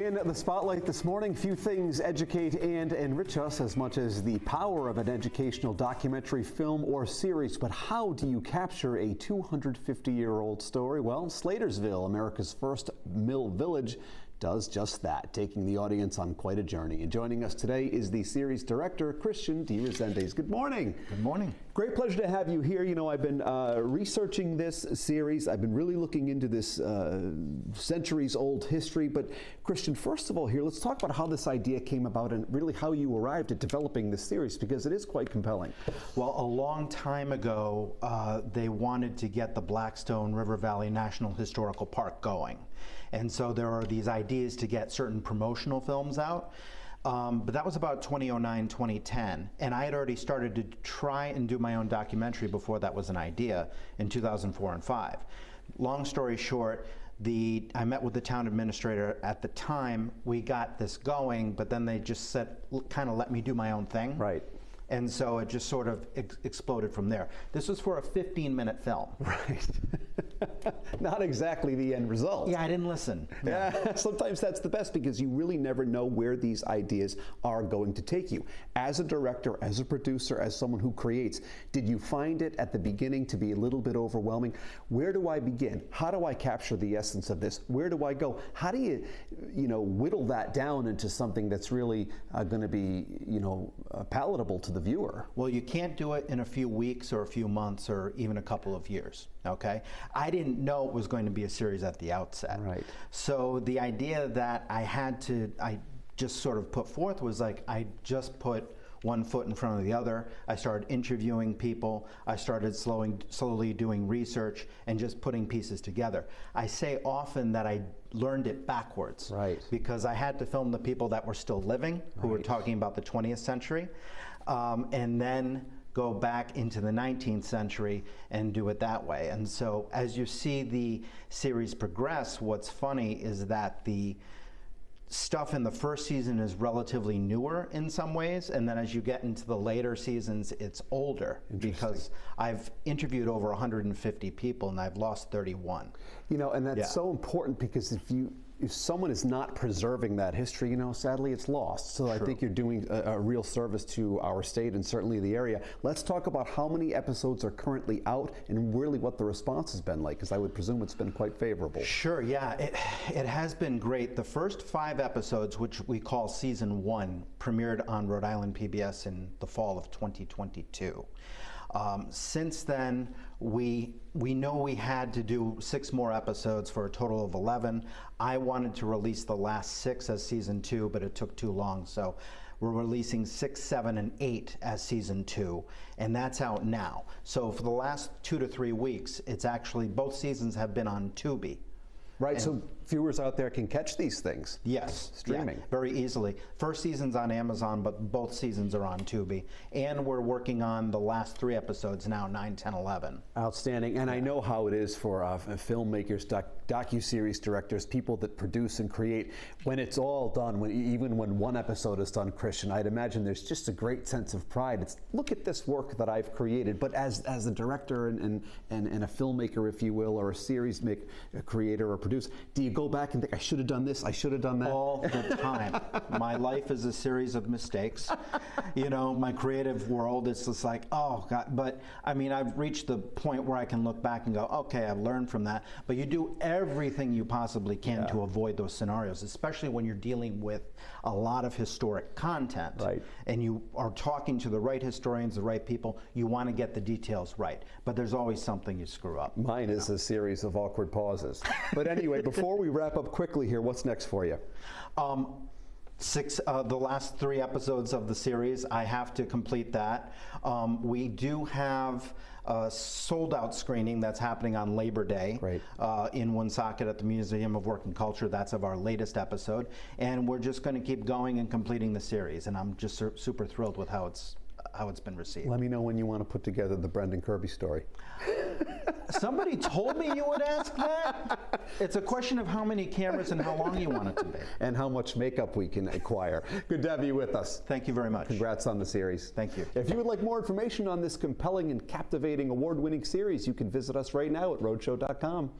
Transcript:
In the spotlight this morning, few things educate and enrich us as much as the power of an educational documentary, film, or series. But how do you capture a 250-year-old story? Well, Slatersville, America's first mill village, does just that, taking the audience on quite a journey. And joining us today is the series director, Christian D. Rezendes. Good morning. Good morning. Great pleasure to have you here. You know, I've been researching this series. I've been really looking into this centuries-old history. But Christian, first of all here, let's talk about how this idea came about and really how you arrived at developing this series, because it is quite compelling. Well, a long time ago, they wanted to get the Blackstone River Valley National Historical Park going. And so there are these ideas to get certain promotional films out. But that was about 2009, 2010. And I had already started to try and do my own documentary before that was an idea in 2004 and 5. Long story short, I met with the town administrator at the time. We got this going, but then they just said, kind of let me do my own thing. Right. And so it just sort of exploded from there. This was for a 15-minute film. Right. Not exactly the end result. Yeah, I didn't listen. Yeah, sometimes that's the best, because you really never know where these ideas are going to take you. As a director, as a producer, as someone who creates, did you find it at the beginning to be a little bit overwhelming? Where do I begin? How do I capture the essence of this? Where do I go? How do you whittle that down into something that's really going to be, palatable to the viewer? Well, you can't do it in a few weeks or a few months or even a couple of years, okay? I didn't know it was going to be a series at the outset. Right. So the idea that I just sort of put forth was like, I just put one foot in front of the other. I started interviewing people. I started slowly doing research and just putting pieces together. I say often that I learned it backwards. Right. Because I had to film the people that were still living, who were talking about the 20th century, and then go back into the 19th century and do it that way. And so as you see the series progress, what's funny is that the stuff in the first season is relatively newer in some ways, and then as you get into the later seasons, it's older, because I've interviewed over 150 people and I've lost 31. And that's so important, because if someone is not preserving that history, sadly it's lost. So True. I think you're doing a real service to our state and certainly the area. Let's talk about how many episodes are currently out and really what the response has been like, because I would presume it's been quite favorable. Sure, yeah, it has been great. The first 5 episodes, which we call season 1, premiered on Rhode Island PBS in the fall of 2022. Since then, we know we had to do 6 more episodes for a total of 11. I wanted to release the last 6 as season 2, but it took too long. So we're releasing 6, 7, and 8 as season 2, and that's out now. So for the last 2 to 3 weeks, it's actually, both seasons have been on Tubi. Right, so viewers out there can catch these things. Yes. Streaming. Yeah, very easily. First season's on Amazon, but both seasons are on Tubi. And we're working on the last 3 episodes now, 9, 10, 11. Outstanding. And I know how it is for filmmakers, docuseries directors, people that produce and create. When it's all done, even when one episode is done, Christian, I'd imagine there's just a great sense of pride. It's, look at this work that I've created. But as a director and a filmmaker, if you will, or a series creator or producer, do you go back and think, I should have done this, I should have done that? All the time. My life is a series of mistakes. My creative world, it's just like, oh God. But I mean, I've reached the point where I can look back and go, okay, I've learned from that. But you do everything you possibly can to avoid those scenarios, especially when you're dealing with a lot of historic content. Right. And you are talking to the right historians, the right people. You want to get the details right. But there's always something you screw up. Mine is a series of awkward pauses. But anyway, before we wrap up quickly here, what's next for you? The last 3 episodes of the series, I have to complete that. We do have a sold-out screening that's happening on Labor Day in Woonsocket at the Museum of Work and Culture. That's of our latest episode. And we're just going to keep going and completing the series. And I'm just super thrilled with how it's been received. Let me know when you want to put together the Brendan Kirby story. Somebody told me you would ask that. It's a question of how many cameras and how long you want it to be. And how much makeup we can acquire. Good to have you with us. Thank you very much. Congrats on the series. Thank you. If you would like more information on this compelling and captivating award-winning series, you can visit us right now at rhodeshow.com.